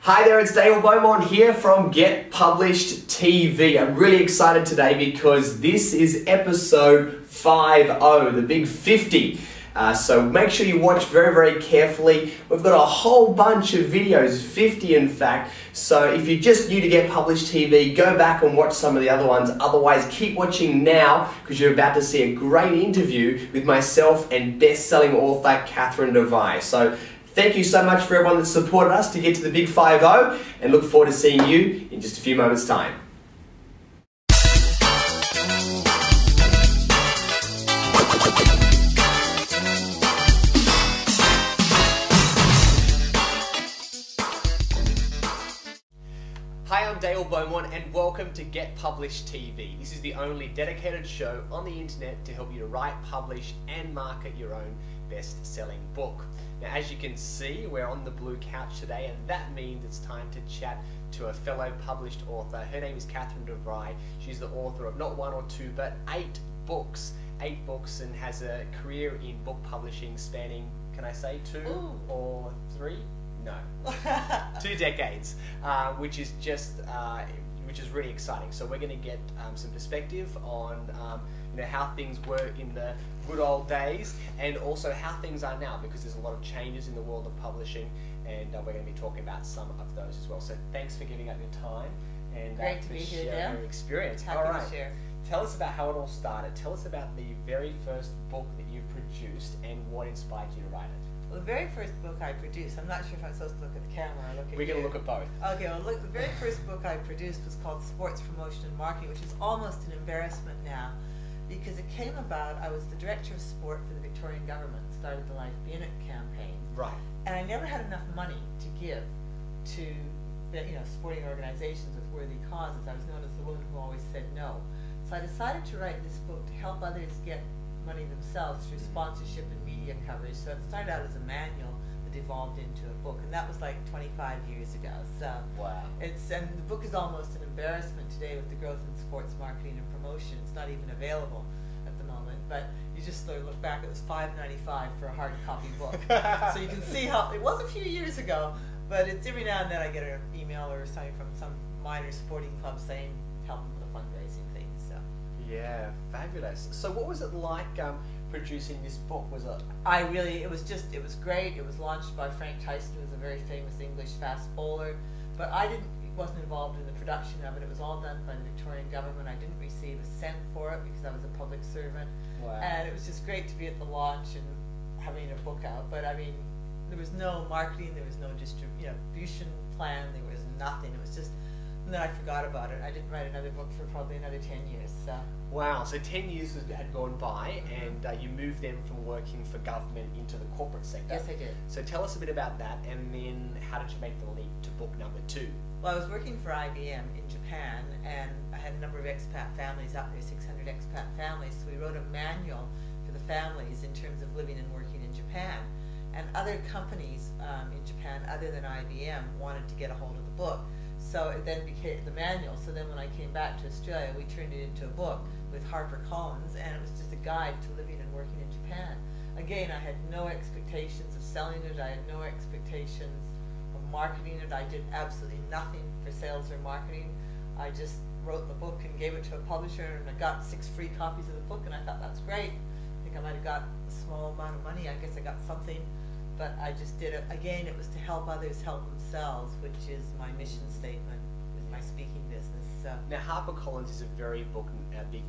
Hi there, it's Dale Beaumont here from Get Published TV. I'm really excited today because this is episode 50, the big 50. So make sure you watch very carefully. We've got a whole bunch of videos, 50 in fact. So if you're just new to Get Published TV, go back and watch some of the other ones. Otherwise, keep watching now because you're about to see a great interview with myself and best-selling author Catherine DeVyre. So thank you so much for everyone that supported us to get to the big 50 and look forward to seeing you in just a few moments' time. Hi, I'm Dale Beaumont and welcome to Get Published TV. This is the only dedicated show on the internet to help you to write, publish and market your own best-selling book. Now, as you can see, we're on the blue couch today, and that means it's time to chat to a fellow published author. Her name is Catherine DeVyre. She's the author of not one or two, but 8 books, and has a career in book publishing spanning, can I say 2 or 3? No, 2 decades, which is really exciting. So we're going to get some perspective on how things were in the good old days and also how things are now, because there's a lot of changes in the world of publishing, and we're going to be talking about some of those as well. So thanks for giving up your time and great to be here, share your experience. Happy to share. Tell us about how it all started. Tell us about the very first book that you produced and what inspired you to write it. Well, the very first book I produced, I'm not sure if I'm supposed to look at the camera or look at We're going to look at both. Okay, well look, the very first book I produced was called Sports Promotion and Marketing, which is almost an embarrassment now, because it came about, I was the director of sport for the Victorian government, started the Life Be In It campaign. Right. And I never had enough money to give to sporting organizations with worthy causes. I was known as the woman who always said no. So I decided to write this book to help others get money themselves through sponsorship and media coverage. So it started out as a manual that evolved into a book, and that was like 25 years ago. So wow. And the book is almost an embarrassment today with the growth in sports marketing and promotion. It's not even available at the moment, but you just sort of look back, it was $5.95 for a hard copy book. So you can see how it was a few years ago, but it's every now and then I get an email or something from some minor sporting club saying help them with a fundraising thing. So yeah, fabulous. So what was it like producing this book? Was it? It was great. It was launched by Frank Tyson, who was a very famous English fast bowler, but wasn't involved in the production of it. It was all done by the Victorian government. I didn't receive a cent for it because I was a public servant. Wow. And it was just great to be at the launch and having a book out. But I mean, there was no marketing, there was no distribution plan, there was nothing. It was just, and then I forgot about it. I didn't write another book for probably another 10 years. So. Wow, so 10 years had gone by, and you moved then from working for government into the corporate sector. Yes, I did. So tell us a bit about that, and then how did you make the leap to book number 2? Well, I was working for IBM in Japan, and I had a number of expat families out there, 600 expat families, so we wrote a manual for the families in terms of living and working in Japan. And other companies in Japan, other than IBM, wanted to get a hold of the book. So it then became the manual. So then when I came back to Australia, we turned it into a book with HarperCollins, and it was just a guide to living and working in Japan. Again, I had no expectations of selling it. I had no expectations of marketing it. I did absolutely nothing for sales or marketing. I just wrote the book and gave it to a publisher, and I got 6 free copies of the book, and I thought, that's great. I think I might have got a small amount of money. I guess I got something. But I just did it. Again, it was to help others help themselves, which is my mission statement with my speaking business. So. Now, HarperCollins is a very big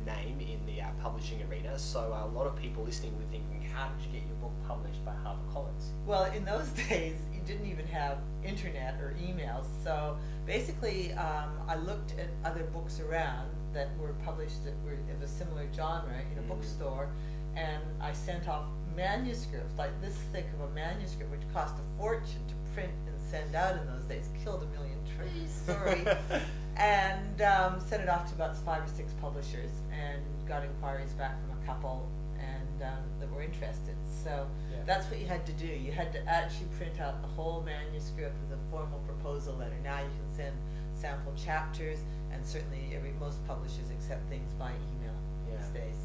name in the publishing arena, so a lot of people listening were thinking, how did you get your book published by HarperCollins? Well, in those days, you didn't even have internet or emails. So basically, I looked at other books around that were published that were of a similar genre in a bookstore, and I sent off manuscripts, like this thick of a manuscript, which cost a fortune to print and send out in those days, killed a million trees, sorry, and sent it off to about 5 or 6 publishers, and got inquiries back from a couple and that were interested. So that's what you had to do. You had to actually print out the whole manuscript with a formal proposal letter. Now you can send sample chapters, and certainly most publishers accept things by email these days.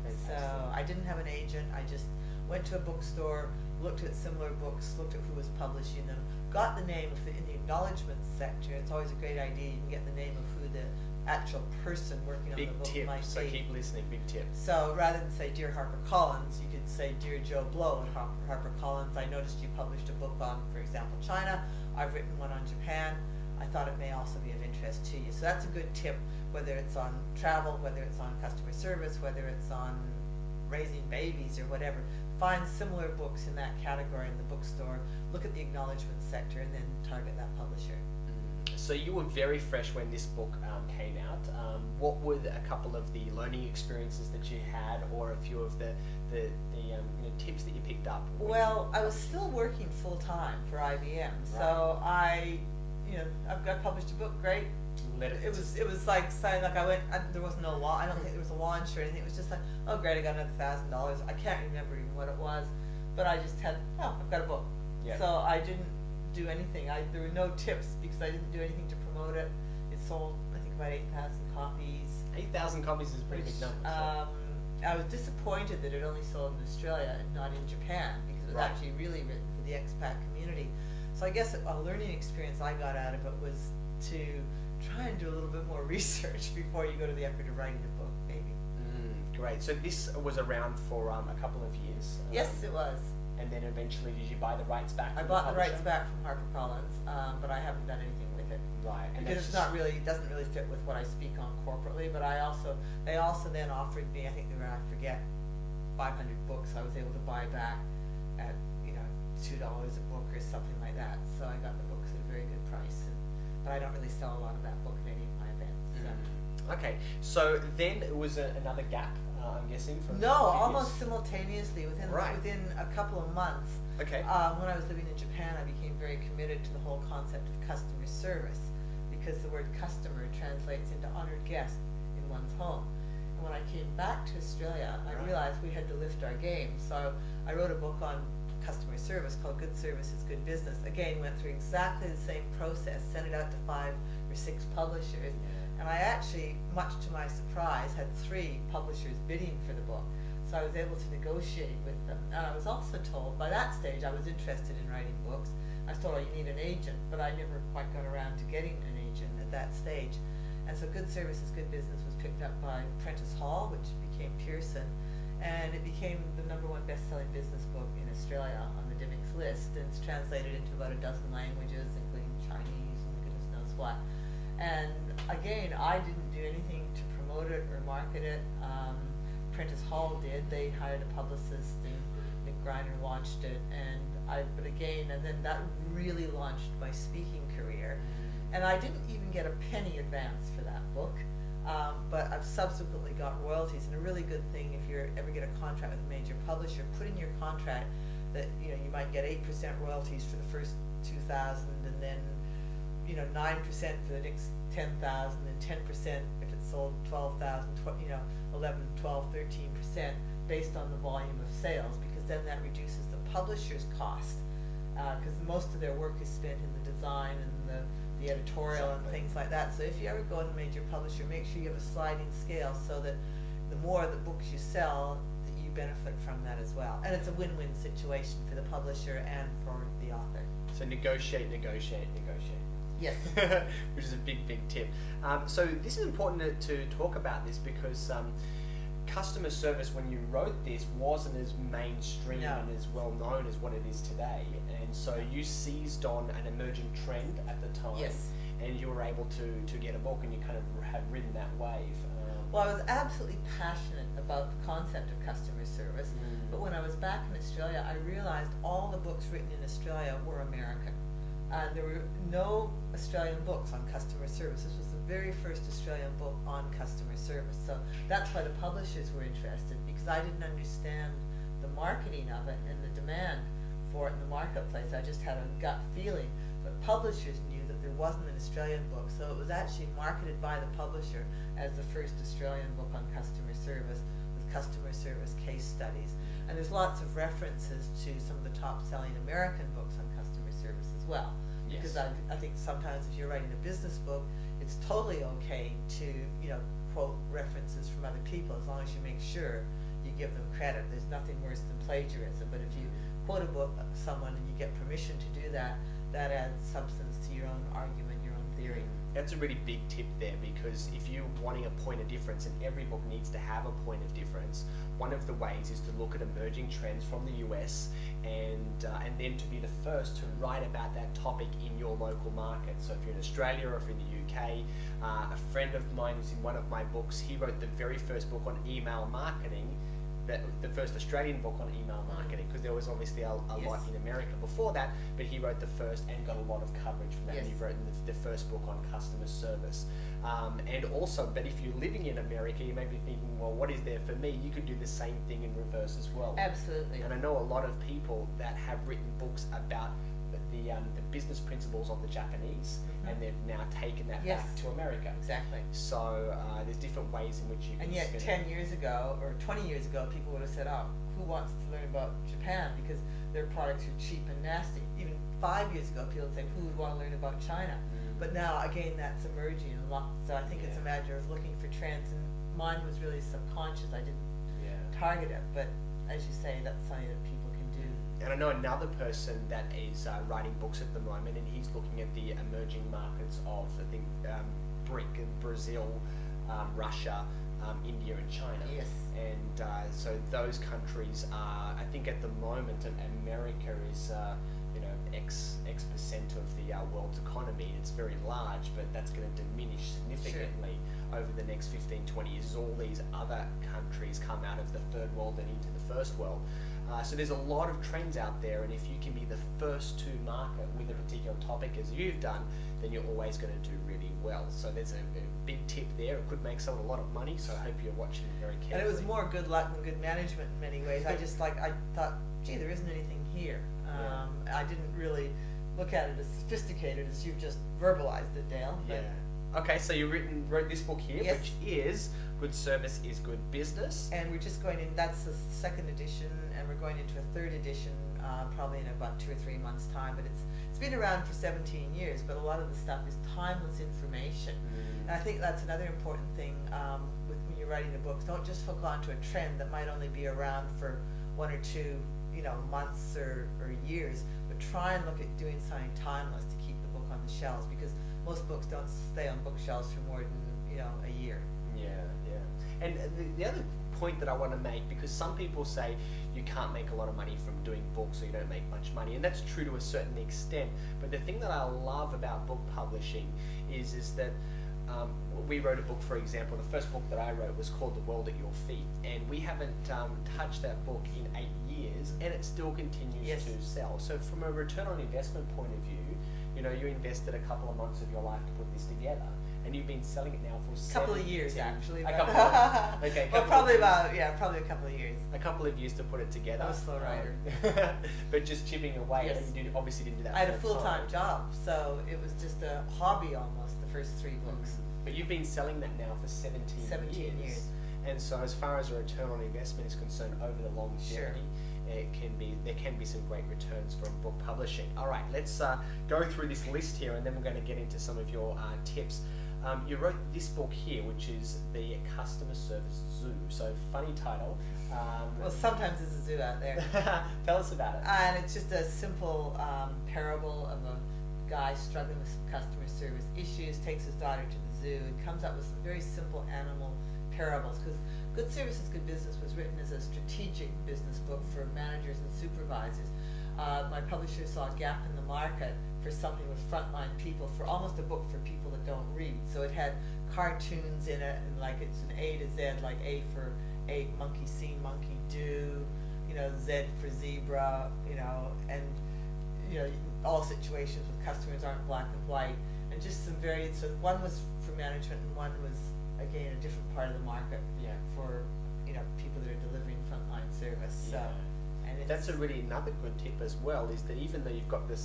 Fantastic. So I didn't have an agent. I just went to a bookstore, looked at similar books, looked at who was publishing them, got the name of in the acknowledgements sector. It's always a great idea. You can get the name of who the actual person working on the book Big tip, might so be. keep listening, big tip. So rather than say Dear HarperCollins, you could say Dear Joe Blow at HarperCollins. I noticed you published a book on, for example, China. I've written one on Japan. I thought it may also be of interest to you. So that's a good tip, whether it's on travel, whether it's on customer service, whether it's on raising babies or whatever. Find similar books in that category in the bookstore, look at the acknowledgement sector, and then target that publisher. So you were very fresh when this book came out. What were a couple of the learning experiences that you had, or a few of the tips that you picked up? Well, I was still working full time for IBM, so I published a book. Great. It was like saying, like, there was no law. I don't think there was a launch or anything. It was just like, oh great, I got another $1,000. I can't remember even what it was, but I just had, I've got a book. Yeah. So I didn't do anything. There were no tips because I didn't do anything to promote it. It sold, I think, about 8,000 copies. 8,000 copies is a pretty big number. So. I was disappointed that it only sold in Australia and not in Japan, because it was actually really written for the expat community. So I guess a learning experience I got out of it was to try and do a little bit more research before you go to the effort of writing a book, maybe. Great. So this was around for a couple of years. Yes, it was. And then eventually, did you buy the rights back? I bought the rights back from HarperCollins, but I haven't done anything with it. Right. And because it doesn't really fit with what I speak on corporately. But they also then offered me, I think they were, I forget, 500 books I was able to buy back at $2 a book or something like that. So I got the books at a very good price. But I don't really sell a lot of that book at any of my events. So. Okay, so then it was another gap, I'm guessing. No, almost simultaneously within a couple of months. Okay. When I was living in Japan, I became very committed to the whole concept of customer service, because the word customer translates into honored guest in one's home. And when I came back to Australia, I realized we had to lift our game. So I wrote a book on customer service called Good Service is Good Business. Again, went through exactly the same process, sent it out to 5 or 6 publishers, and I actually, much to my surprise, had 3 publishers bidding for the book. So I was able to negotiate with them. And I was also told, by that stage I was interested in writing books. I was told, you need an agent, but I never quite got around to getting an agent at that stage. And so Good Service is Good Business was picked up by Prentice Hall, which became Pearson. And it became the #1 best-selling business book in Australia on the Divick's list. And it's translated into about a dozen languages, including Chinese and goodness knows what. And again, I didn't do anything to promote it or market it. Prentice Hall did. They hired a publicist, and Nick Greiner launched it. And then that really launched my speaking career. And I didn't even get a penny advance for that book. But I've subsequently got royalties, and a really good thing, if you ever get a contract with a major publisher, put in your contract that you might get 8% royalties for the first 2,000, and then 9% for the next 10,000, and 10% if it sold 12,000, 11, 12, 13% based on the volume of sales, because then that reduces the publisher's cost, because most of their work is spent in the design and the editorial and things like that. So if you ever go to a major publisher, make sure you have a sliding scale, so that the more the books you sell, that you benefit from that as well. And it's a win-win situation for the publisher and for the author. So negotiate, negotiate, negotiate. Yes. Which is a big, big tip. So this is important to talk about this, because customer service, when you wrote this, wasn't as mainstream and as well known as what it is today. And so you seized on an emerging trend at the time. Yes. And you were able to get a book, and you kind of had ridden that wave. Well, I was absolutely passionate about the concept of customer service, but when I was back in Australia, I realized all the books written in Australia were American. There were no Australian books on customer service. This was the very first Australian book on customer service. So that's why the publishers were interested, because I didn't understand the marketing of it and the demand for it in the marketplace. I just had a gut feeling. But publishers knew that there wasn't an Australian book, so it was actually marketed by the publisher as the first Australian book on customer service, with customer service case studies. And there's lots of references to some of the top-selling American books on customer service as well. Because I think sometimes if you're writing a business book, it's totally okay to quote references from other people, as long as you make sure you give them credit. There's nothing worse than plagiarism. But if you quote a book someone and you get permission to do that, that adds substance to your own argument, your own theory. That's a really big tip there, because if you're wanting a point of difference, and every book needs to have a point of difference, one of the ways is to look at emerging trends from the US and then to be the first to write about that topic in your local market. So if you're in Australia or if you're in the UK, a friend of mine who's in one of my books, he wrote the very first book on email marketing, the first Australian book on email marketing, because there was obviously a lot in America before that, but he wrote the first and got a lot of coverage from that. And he wrote the first book on customer service. And also, but if you're living in America, you may be thinking, well, what is there for me? You could do the same thing in reverse as well. Absolutely. And I know a lot of people that have written books about the business principles of the Japanese, and they've now taken that back to America. Exactly. So there's different ways in which you can. And yet, 10 years ago or 20 years ago, people would have said, "Oh, who wants to learn about Japan because their products are cheap and nasty." Even 5 years ago, people would say, "Who would want to learn about China?" But now, again, that's emerging a lot. So I think it's a matter of looking for trends. And mine was really subconscious. I didn't target it, but as you say, that's something that people can do. And I know another person that is writing books at the moment, and he's looking at the emerging markets of, I think, BRIC, Brazil, Russia, India and China. Yes. And so those countries are, I think at the moment, America is, X percent of the world's economy. It's very large, but that's going to diminish significantly over the next 15, 20 years as all these other countries come out of the third world and into the first world. So there's a lot of trends out there, and if you can be the first to market with a particular topic as you've done, then you're always going to do really well. So there's a big tip there. It could make someone a lot of money, so I hope you're watching very carefully. And it was more good luck than good management in many ways. I thought, gee, there isn't anything here. I didn't really look at it as sophisticated as you've just verbalized it, Dale. But Okay, so you wrote this book here, which is Good Service is Good Business. And we're just going in, that's the second edition, and we're going into a third edition probably in about 2 or 3 months' time. But it's been around for 17 years, but a lot of the stuff is timeless information. And I think that's another important thing when you're writing a book. Don't just hook onto a trend that might only be around for 1 or 2 months or years, but try and look at doing something timeless to keep the book on the shelves, because most books don't stay on bookshelves for more than a year. And the other point that I want to make, because some people say you can't make a lot of money from doing books, or you don't make much money, and that's true to a certain extent, but the thing that I love about book publishing is that we wrote a book, for example, the first book that I wrote was called The World at Your Feet, and we haven't touched that book in 8 years, and it still continues to sell. So from a return on investment point of view, you invested a couple of months of your life to put this together, and you've been selling it now for a couple of years, actually. A couple of, okay. Well, probably a couple of years. A couple of years to put it together. I'm a slow writer. But just chipping away, and you obviously didn't do that. I had a full-time job, so it was just a hobby almost, the first 3 books. But you've been selling that now for 17 years. And so as far as a return on investment is concerned over the long journey, there can be some great returns from book publishing. All right, let's go through this list here, and then we're going to get into some of your tips. You wrote this book here, which is the Customer Service Zoo. So funny title. Well, sometimes there's a zoo out there. Tell us about it. And it's just a simple parable of a guy struggling with some customer service issues, takes his daughter to the zoo, and comes up with some very simple animal parables, because Good Service is Good Business was written as a strategic business book for managers and supervisors. My publisher saw a gap in the market for something with frontline people, for almost a book for people that don't read. So it had cartoons in it, and like it's an A to Z, like A for egg, monkey see, monkey do, Z for zebra, and all situations with customers aren't black and white, and just some varied. So one was for management, and one was again a different part of the market for people that are delivering frontline service. So, and that's another good tip as well, is that even though you've got the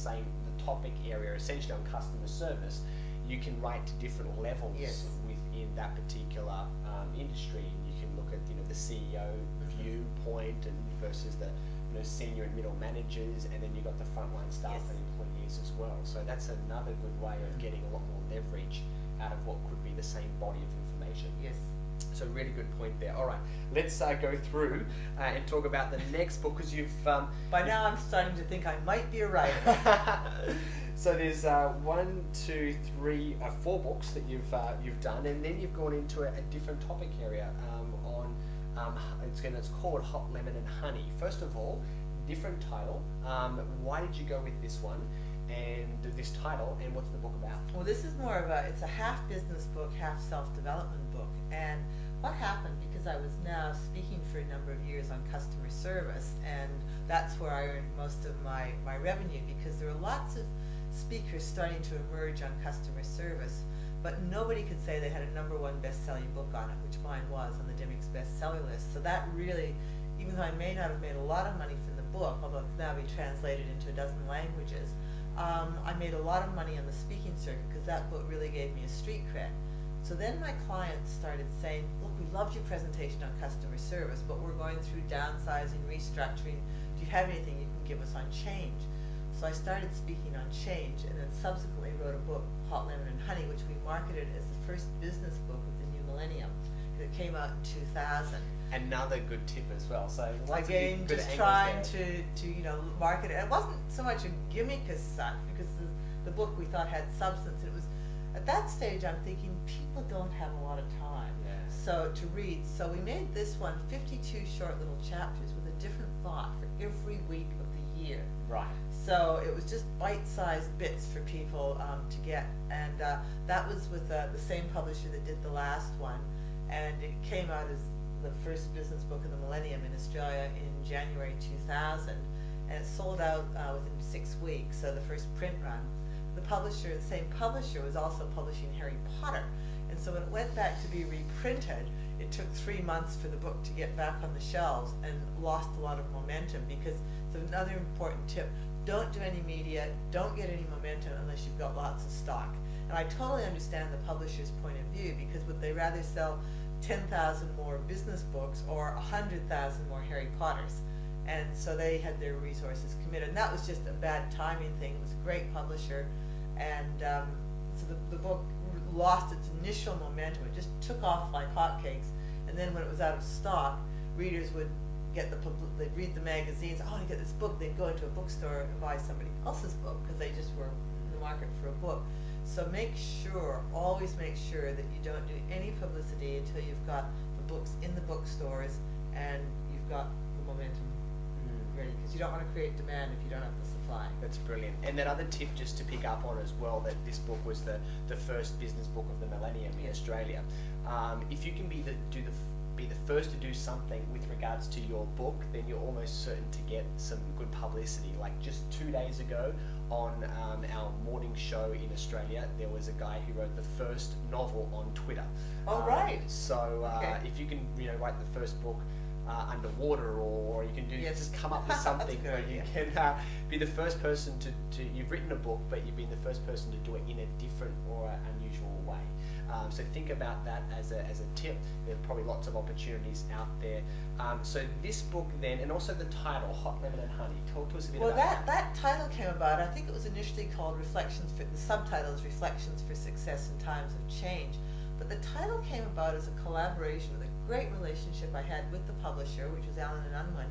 topic area essentially on customer service, you can write to different levels within that particular industry. You can look at the CEO viewpoint and versus the senior and middle managers, and then you've got the frontline staff and employees as well. So that's another good way of getting a lot more leverage out of what could be the same body of information. Yes. So really good point there. All right, let's go through and talk about the next book, because you've... By now I'm starting to think I might be a writer. So there's 1, 2, 3, 4 books that you've done, and then you've gone into a different topic area it's called Hot Lemon and Honey. First of all, different title. Why did you go with this one and this title, and what's the book about? Well, this is more of it's a half business book, half self-development book. And what happened, because I was now speaking for a number of years on customer service, and that's where I earned most of my revenue, because there were lots of speakers starting to emerge on customer service, but nobody could say they had a #1 best-selling book on it, which mine was on the Dimmicks bestseller list. So that really, even though I may not have made a lot of money from the book, although it's now been translated into a dozen languages, I made a lot of money on the speaking circuit, because that book really gave me a street cred. So then my clients started saying, look, we loved your presentation on customer service, but we're going through downsizing, restructuring. Do you have anything you can give us on change? So I started speaking on change, and then subsequently wrote a book, Hot Lemon and Honey, which we marketed as the first business book of the new millennium. It came out in 2000. Another good tip as well. So again, just trying to market it. It wasn't so much a gimmick as such, because the book we thought had substance. It was, at that stage, I'm thinking people don't have a lot of time to read. So we made this one 52 short little chapters with a different thought for every week of the year. Right. So it was just bite-sized bits for people to get, and that was with the same publisher that did the last one, and it came out as the first business book of the millennium in Australia in January 2000, and it sold out within 6 weeks, so the first print run. The same publisher was also publishing Harry Potter, and so when it went back to be reprinted, it took 3 months for the book to get back on the shelves, and lost a lot of momentum, because it's another important tip: don't do any media, don't get any momentum unless you've got lots of stock. And I totally understand the publisher's point of view, because would they rather sell 10,000 more business books or 100,000 more Harry Potters? And so they had their resources committed, and that was just a bad timing thing. It was a great publisher, and so the book lost its initial momentum. It just took off like hotcakes, and then when it was out of stock, readers would get they'd read the magazines. Oh, I get this book. They'd go into a bookstore and buy somebody else's book, because they just were in the market for a book. So always make sure that you don't do any publicity until you've got the books in the bookstores and you've got the momentum ready, because you don't want to create demand if you don't have the supply. That's brilliant. And that other tip, just to pick up on as well, that this book was the first business book of the millennium in Australia. If you can be the first to do something with regards to your book, then you're almost certain to get some good publicity. Like just 2 days ago on our morning show in Australia, there was a guy who wrote the first novel on Twitter. Oh, right. So if you can write the first book underwater, or you can do just come up with something where you can be the first person to you've written a book, but you've been the first person to do it in a different or unusual way. So think about that as a tip. There are probably lots of opportunities out there. So this book then, and also the title, Hot Lemon and Honey. Talk to us a bit about that. Well, that title came about, I think it was initially called the subtitle is Reflections for Success in Times of Change. But the title came about as a collaboration with a great relationship I had with the publisher, which was Allen and Unwin,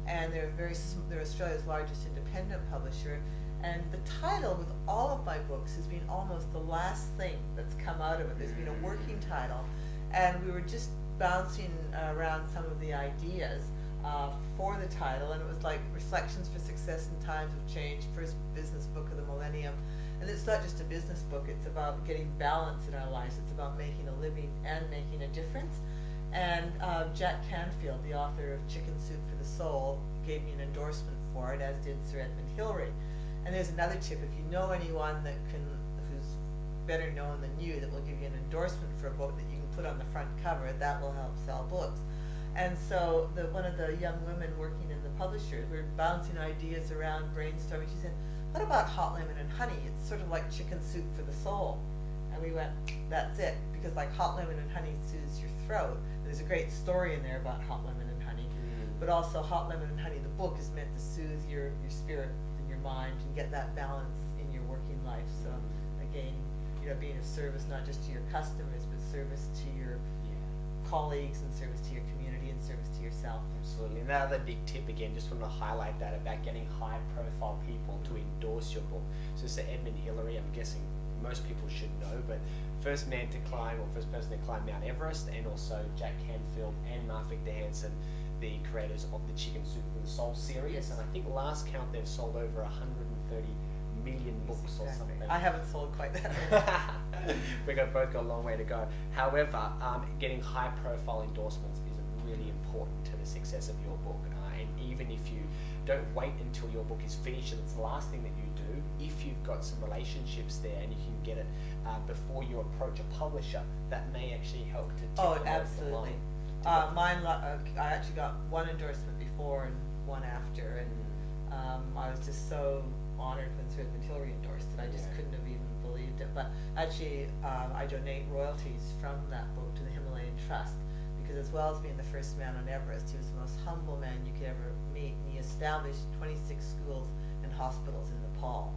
and they're Australia's largest independent publisher. And the title with all of my books has been almost the last thing that's come out of it. There's been a working title, and we were just bouncing around some of the ideas for the title, and it was like Reflections for Success in Times of Change, first business book of the millennium. And it's not just a business book, it's about getting balance in our lives. It's about making a living and making a difference. And Jack Canfield, the author of Chicken Soup for the Soul, gave me an endorsement for it, as did Sir Edmund Hillary. And there's another tip: if you know anyone who's better known than you, that will give you an endorsement for a book that you can put on the front cover, that will help sell books. And so one of the young women working in the publisher, we were bouncing ideas around, brainstorming. She said, what about Hot Lemon and Honey? It's sort of like Chicken Soup for the Soul. And we went, that's it, because like hot lemon and honey soothes your throat. There's a great story in there about hot lemon and honey, but also Hot Lemon and Honey, the book, is meant to soothe your spirit and your mind and get that balance in your working life. So again, being of service not just to your customers, but service to your colleagues, in service to your community, in service to yourself. Absolutely. And another big tip, again, just want to highlight that about getting high-profile people to endorse your book. So Sir Edmund Hillary, I'm guessing most people should know, but first man to climb, or first person to climb Mount Everest, and also Jack Canfield and Mark Victor Hansen, the creators of the Chicken Soup for the Soul series. Yes. And I think last count they've sold over 130 million books or something. I haven't sold quite that many. We've both got a long way to go. However, getting high profile endorsements is really important to the success of your book. And even if you don't wait until your book is finished and it's the last thing that you do, if you've got some relationships there and you can get it before you approach a publisher, that may actually help to tip Oh, them over the absolutely. line. I actually got one endorsement before and one after, and I was just so honored when Sir Edmund Hillary endorsed it. I just couldn't have even believed it. But actually, I donate royalties from that book to the Himalayan Trust, because as well as being the first man on Everest, he was the most humble man you could ever meet, and he established 26 schools and hospitals in Nepal.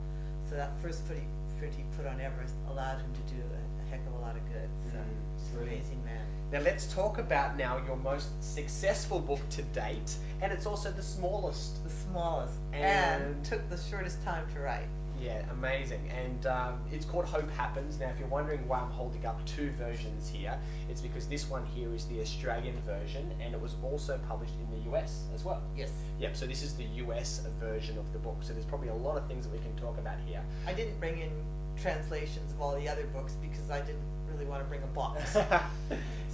So that first foot he put on Everest allowed him to do a heck of a lot of good. So he's an amazing man. Now let's talk about now your most successful book to date, and it's also the smallest. The smallest, and took the shortest time to write. Yeah, amazing. And it's called Hope Happens. Now if you're wondering why I'm holding up two versions here, it's because this one here is the Australian version, and it was also published in the US as well. Yes. Yep, so this is the US version of the book, so there's probably a lot of things that we can talk about here. I didn't bring in translations of all the other books because I didn't really want to bring a box.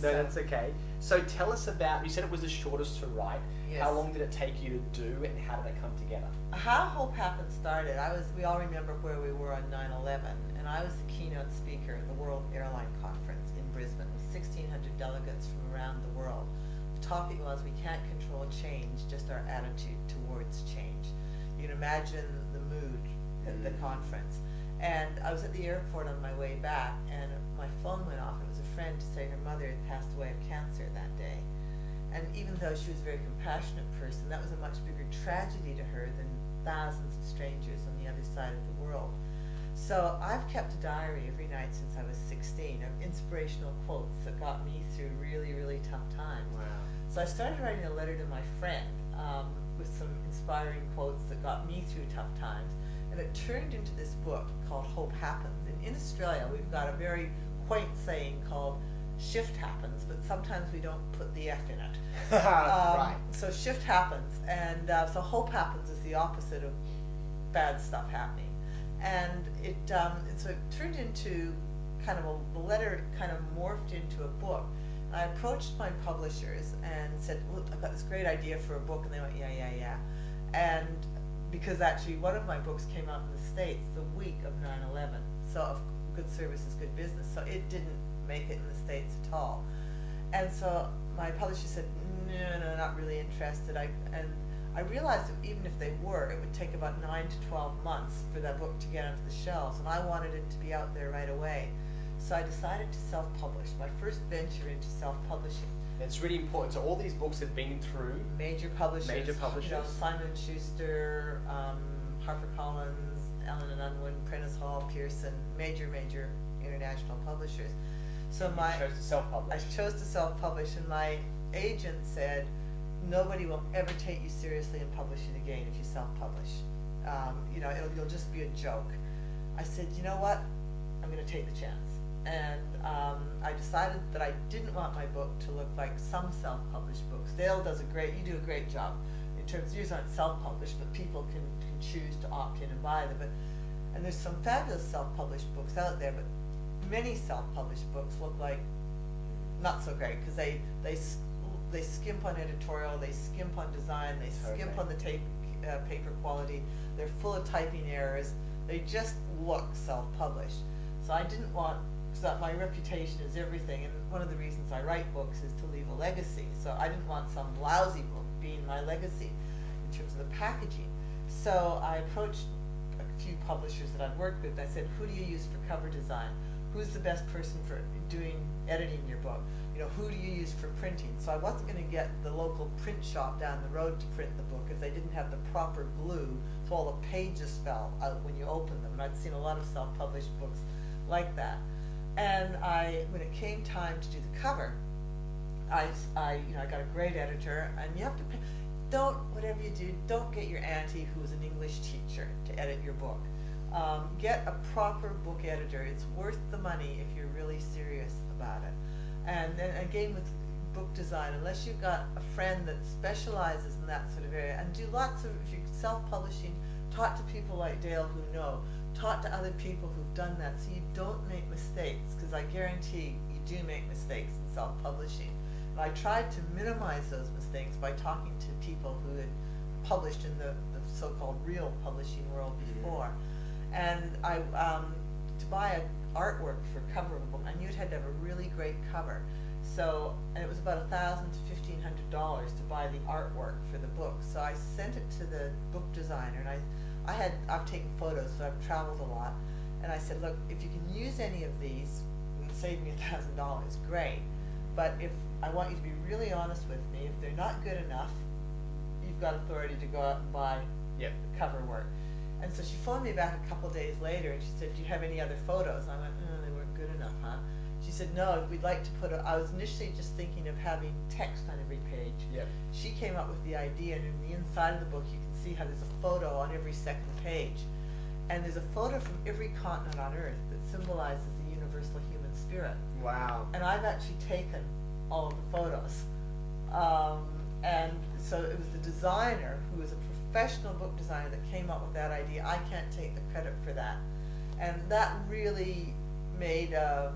No, that's okay. So tell us about, you said it was the shortest to write. Yes. How long did it take you to do, and how did it come together? How Hope Happens started, we all remember where we were on 9/11, and I was the keynote speaker at the World Airline Conference in Brisbane with 1,600 delegates from around the world. The topic was, we can't control change, just our attitude towards change. You can imagine the mood at the conference. And I was at the airport on my way back, and my phone went off. It was a friend to say her mother had passed away of cancer that day. And even though she was a very compassionate person, that was a much bigger tragedy to her than thousands of strangers on the other side of the world. So I've kept a diary every night since I was 16 of inspirational quotes that got me through really, really tough times. Wow. So I started writing a letter to my friend with some inspiring quotes that got me through tough times. And it turned into this book called Hope Happens. And in Australia, we've got a very quaint saying called shift happens, but sometimes we don't put the F in it. Right. So shift happens, and so hope happens is the opposite of bad stuff happening. And so it turned into kind of the letter kind of morphed into a book. And I approached my publishers and said, look, I've got this great idea for a book, and they went, yeah. And because actually one of my books came out in the States the week of 9/11, so of Good Service is Good Business, so it didn't make it in the States at all. And so my publisher said, no, not really interested. And I realized that even if they were, it would take about 9 to 12 months for that book to get onto the shelves, and I wanted it to be out there right away. So I decided to self-publish, my first venture into self-publishing. It's really important. So all these books have been through Major publishers. You know, Simon & Schuster, HarperCollins, Allen & Unwin, Prentice Hall, Pearson, major international publishers. So you chose to self-publish. I chose to self-publish, and my agent said, nobody will ever take you seriously in publishing again if you self-publish. You know, you'll just be a joke. I said, you know what? I'm going to take the chance. And I decided that I didn't want my book to look like some self-published books. Dale does you do a great job in terms of yours aren't self-published, but people can choose to opt in and buy them. And there's some fabulous self-published books out there, but many self-published books look like not so great because they skimp on editorial, they skimp on design, they skimp on the paper quality. They're full of typing errors. They just look self-published. So I didn't want, because my reputation is everything, and one of the reasons I write books is to leave a legacy. So I didn't want some lousy book being my legacy in terms of the packaging. So I approached a few publishers that I'd worked with. I said, who do you use for cover design? Who's the best person for editing your book? You know, who do you use for printing? So I wasn't going to get the local print shop down the road to print the book if they didn't have the proper glue, so all the pages fell out when you opened them. And I'd seen a lot of self-published books like that. And when it came time to do the cover, I got a great editor, and you have to pay. Don't, whatever you do, don't get your auntie who's an English teacher to edit your book. Get a proper book editor. It's worth the money if you're really serious about it. And then again with book design, unless you've got a friend that specializes in that sort of area, and do lots of, if you're self-publishing, talk to people like Dale who know, talk to other people who've done that so you don't make mistakes, because I guarantee you do make mistakes in self-publishing. And I tried to minimize those mistakes by talking to people who had published in the so-called real publishing world before. And to buy an artwork for cover of a book, I knew it had to have a really great cover. So, and it was about $1,000 to $1,500 to buy the artwork for the book. So I sent it to the book designer, and I've taken photos, so I've traveled a lot. And I said, look, if you can use any of these and save me $1,000, great. But if I want you to be really honest with me, if they're not good enough, you've got authority to go out and buy the cover work. And so she phoned me back a couple of days later, and she said, do you have any other photos? And I went, oh, they weren't good enough, huh? She said, no, we'd like to put I was initially just thinking of having text on every page. Yep. She came up with the idea, and in the inside of the book, you can see how there's a photo on every second page. And there's a photo from every continent on Earth that symbolizes the universal human spirit. Wow. And I've actually taken all of the photos. And so it was the designer, who was a professional book designer, that came up with that idea. I can't take the credit for that. And that really made a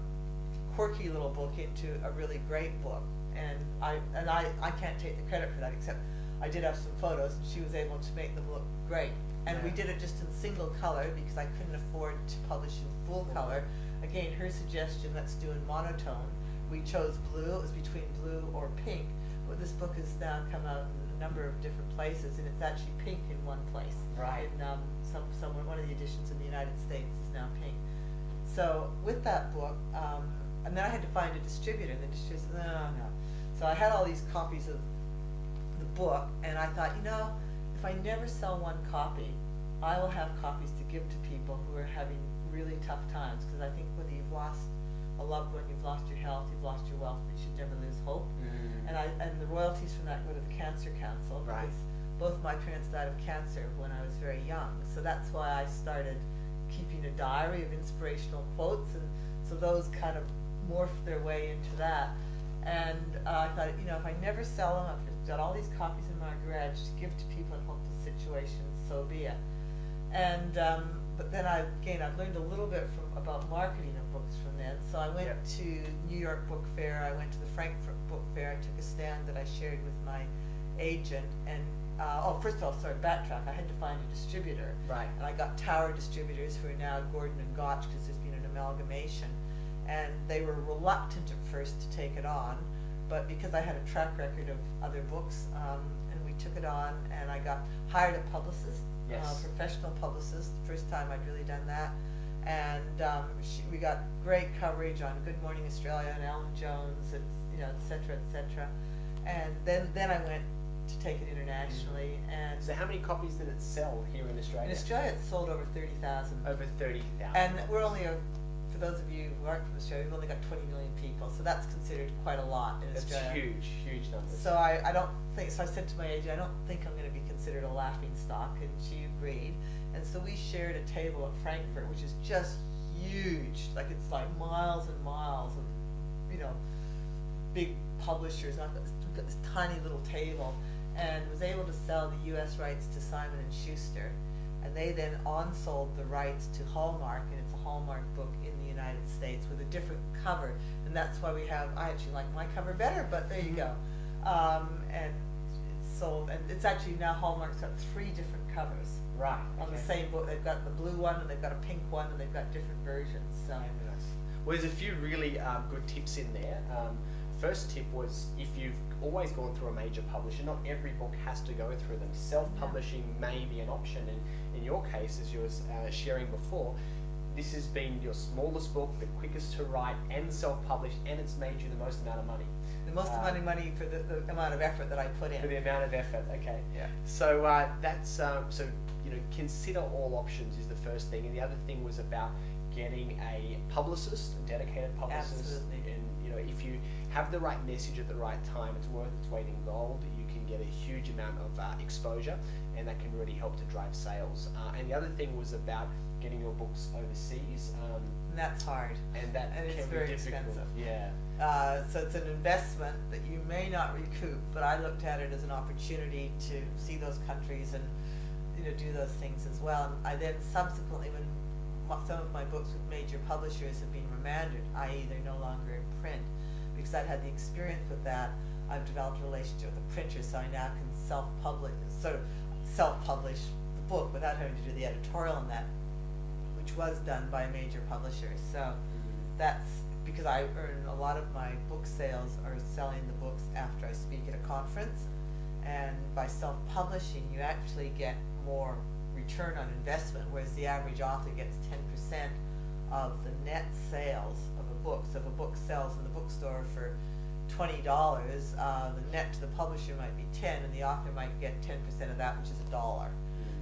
quirky little book into a really great book. And I can't take the credit for that, except I did have some photos, and she was able to make them look great. And we did it just in single color because I couldn't afford to publish in full color. Again, her suggestion, let's do in monotone. We chose blue. It was between blue or pink. But this book has now come out in a number of different places, and it's actually pink in one place. Right. In one of the editions in the United States is now pink. So with that book, and then I had to find a distributor, and the distributor said, no. So I had all these copies of the book, and I thought, you know, if I never sell one copy, I will have copies to give to people who are having really tough times, because I think whether you've lost a loved one, you've lost your health, you've lost your wealth, but you should never lose hope. And the royalties from that go to the Cancer Council, because both my parents died of cancer when I was very young. So that's why I started keeping a diary of inspirational quotes, and so those kind of morphed their way into that. And I thought, you know, if I never sell them, I've got all these copies in my garage to give to people in hopeless situations, so be it. And but then I've learned a little bit about marketing of books from then. So I went to New York Book Fair, I went to the Frankfurt Book Fair, I took a stand that I shared with my agent, and first of all, sorry, backtrack, I had to find a distributor. Right. And I got Tower Distributors, who are now Gordon and Gotch, because there's been an amalgamation. And they were reluctant at first to take it on, but because I had a track record of other books, and we took it on, and I hired a publicist, professional publicist, first time I'd really done that. And we got great coverage on Good Morning Australia and Alan Jones, et cetera, et cetera. And then I went to take it internationally. And so how many copies did it sell here in Australia? In Australia, it sold over 30,000. Over 30,000. And we're only for those of you who aren't from Australia, we've only got 20 million people, so that's considered quite a lot in Australia. That's huge numbers. So I don't think, so I said to my agent, I don't think I'm going to be considered a laughing stock, and she agreed. And so we shared a table at Frankfurt, which is just huge, like it's like miles and miles of, big publishers. And we've got this tiny little table, and was able to sell the US rights to Simon & Schuster. And they then on-sold the rights to Hallmark, and it's a Hallmark book in the United States with a different cover. And that's why I actually like my cover better, but there you go. And it's sold, and it's actually now Hallmark's got 3 different covers. Right. On the same book. They've got the blue one, and they've got a pink one, and they've got different versions. So. Well, there's a few really good tips in there. First tip was, if you've always gone through a major publisher, not every book has to go through them. Self-publishing may be an option, and in your case, as you were sharing before, this has been your smallest book, the quickest to write, and self-published, and it's made you the most amount of money. The most amount of money for the amount of effort that I put in. For the amount of effort, okay. Yeah. So that's consider all options is the first thing, and the other thing was about getting a publicist, a dedicated publicist. Absolutely. And if you have the right message at the right time, it's worth its weight in gold. You can get a huge amount of exposure, and that can really help to drive sales. And the other thing was about getting your books overseas. And that's hard. And it's can very be difficult. expensive. Yeah. So it's an investment that you may not recoup, but I looked at it as an opportunity to see those countries and do those things as well. And I then subsequently, when some of my books with major publishers have been remanded, i.e. they're no longer in print, because I'd had the experience with that, I've developed a relationship with a printer, so I now can self-publish the book without having to do the editorial on that, which was done by a major publisher. So that's because I earn a lot of my book sales are selling the books after I speak at a conference, and by self-publishing you actually get more return on investment, whereas the average author gets 10% of the net sales of a book. So if a book sells in the bookstore for $20, the net to the publisher might be 10, and the author might get 10% of that, which is $1.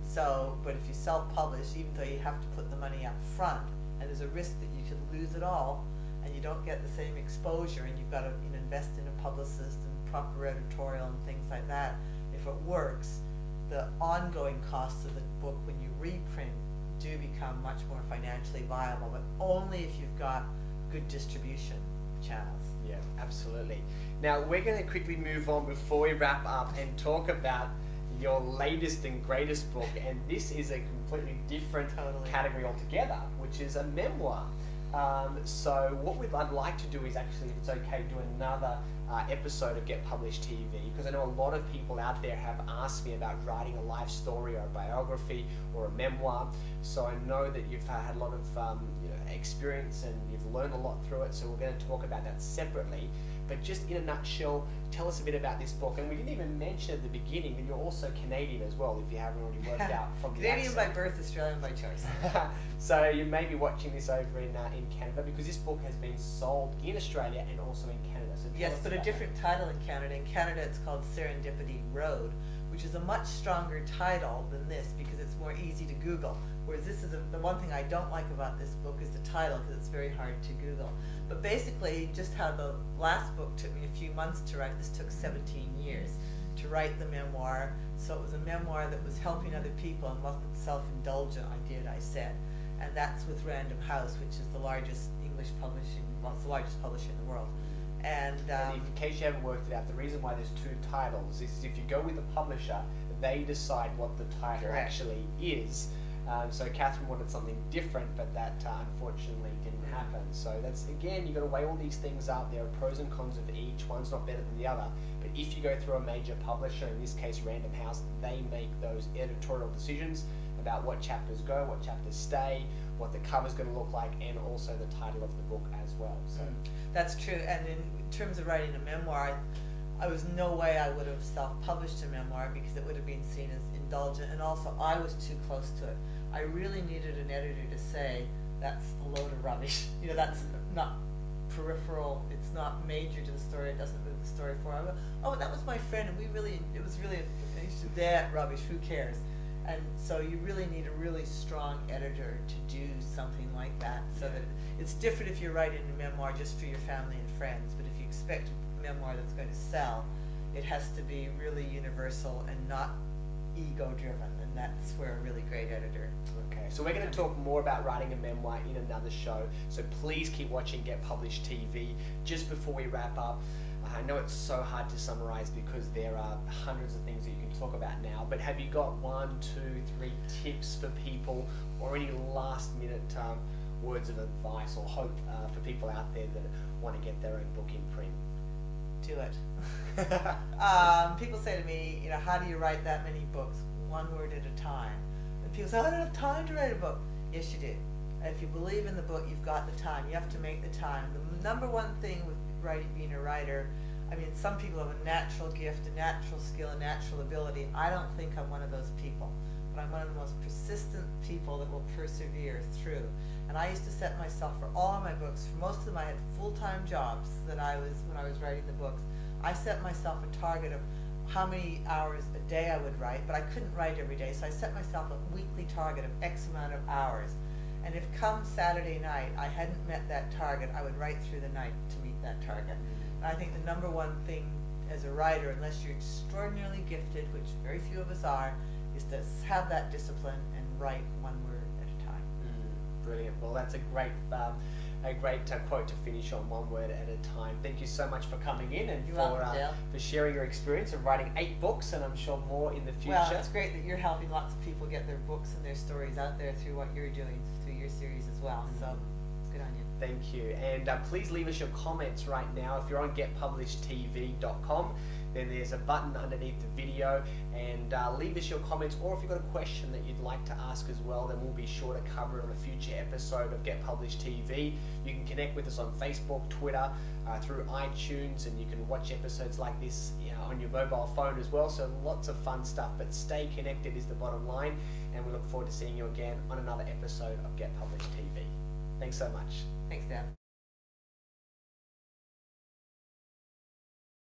So, but if you self-publish, even though you have to put the money up front, and there's a risk that you could lose it all, and you don't get the same exposure, and you've got to invest in a publicist and proper editorial and things like that. If it works, the ongoing costs of the book when you reprint do become much more financially viable, but only if you've got good distribution channels. Yeah, absolutely. Now we're going to quickly move on before we wrap up and talk about your latest and greatest book, and this is a completely different category altogether, which is a memoir. So what I'd like to do is actually, if it's okay, do another episode of Get Published TV, because I know a lot of people out there have asked me about writing a life story or a biography or a memoir. So I know that you've had a lot of experience and you've learned a lot through it, so we're going to talk about that separately. But just in a nutshell, tell us a bit about this book. And we didn't even mention at the beginning that you're also Canadian as well, if you haven't already worked out from the Canadian by birth, Australian by choice. So you may be watching this over in Canada, because this book has been sold in Australia and also in Canada. So yes, but a different title in Canada. In Canada it's called Serendipity Road, which is a much stronger title than this because it's more easy to Google. Whereas this is the one thing I don't like about this book is the title, because it's very hard to Google. But basically, just how the last book took me a few months to write, this took 17 years to write the memoir. So it was a memoir that was helping other people and wasn't self-indulgent, I said. And that's with Random House, which is the largest English publishing, well, it's the largest publisher in the world. And in case you haven't worked it out, the reason why there's two titles is if you go with the publisher, they decide what the title actually is. So Catherine wanted something different, but that unfortunately didn't happen. So that's, again, you've got to weigh all these things up. There are pros and cons of each. One's not better than the other. But if you go through a major publisher, in this case Random House, they make those editorial decisions about what chapters go, what chapters stay, what the cover's going to look like, and also the title of the book as well. So that's true. And in terms of writing a memoir, I was no way I would have self-published a memoir, because it would have been seen as indulgent, and also I was too close to it. I really needed an editor to say, that's a load of rubbish. That's not peripheral, it's not major to the story, it doesn't move the story forward. I go, oh, that was my friend, and it was really, that rubbish, who cares? And so you really need a really strong editor to do something like that, so that it's different if you're writing a memoir just for your family and friends, but if you expect a memoir that's going to sell, it has to be really universal and not ego-driven, and that's where a really great editor. Okay, so we're going to talk more about writing a memoir in another show, so please keep watching Get Published TV. Just before we wrap up, I know it's so hard to summarize because there are hundreds of things that you can talk about now, but have you got 1, 2, 3 tips for people, or any last minute words of advice or hope for people out there that want to get their own book in print? Do it. People say to me, how do you write that many books? One word at a time. And people say, I don't have time to write a book. Yes, you do. And if you believe in the book, you've got the time. You have to make the time. The number one thing with being a writer, some people have a natural gift, a natural skill, a natural ability. I don't think I'm one of those people, but I'm one of the most persistent people that will persevere through. And I used to set myself, for all of my books, for most of them I had full-time jobs when I was writing the books. I set myself a target of how many hours a day I would write, but I couldn't write every day, so I set myself a weekly target of X amount of hours. And if come Saturday night I hadn't met that target, I would write through the night to meet that target. And I think the number one thing as a writer, unless you're extraordinarily gifted, which very few of us are, is to have that discipline and write one word at a time. Brilliant. Well, that's a great quote to finish on, one word at a time. Thank you so much for coming in and for sharing your experience of writing 8 books, and I'm sure more in the future. Well, it's great that you're helping lots of people get their books and their stories out there through what you're doing, through your series as well. So it's good on you. Thank you. And please leave us your comments right now. If you're on getpublishedtv.com, then there's a button underneath the video, and leave us your comments, or if you've got a question that you'd like to ask as well, then we'll be sure to cover it on a future episode of Get Published TV. You can connect with us on Facebook, Twitter, through iTunes, and you can watch episodes like this on your mobile phone as well. So lots of fun stuff, but stay connected is the bottom line, and we look forward to seeing you again on another episode of Get Published TV. Thanks so much. Thanks, Dan.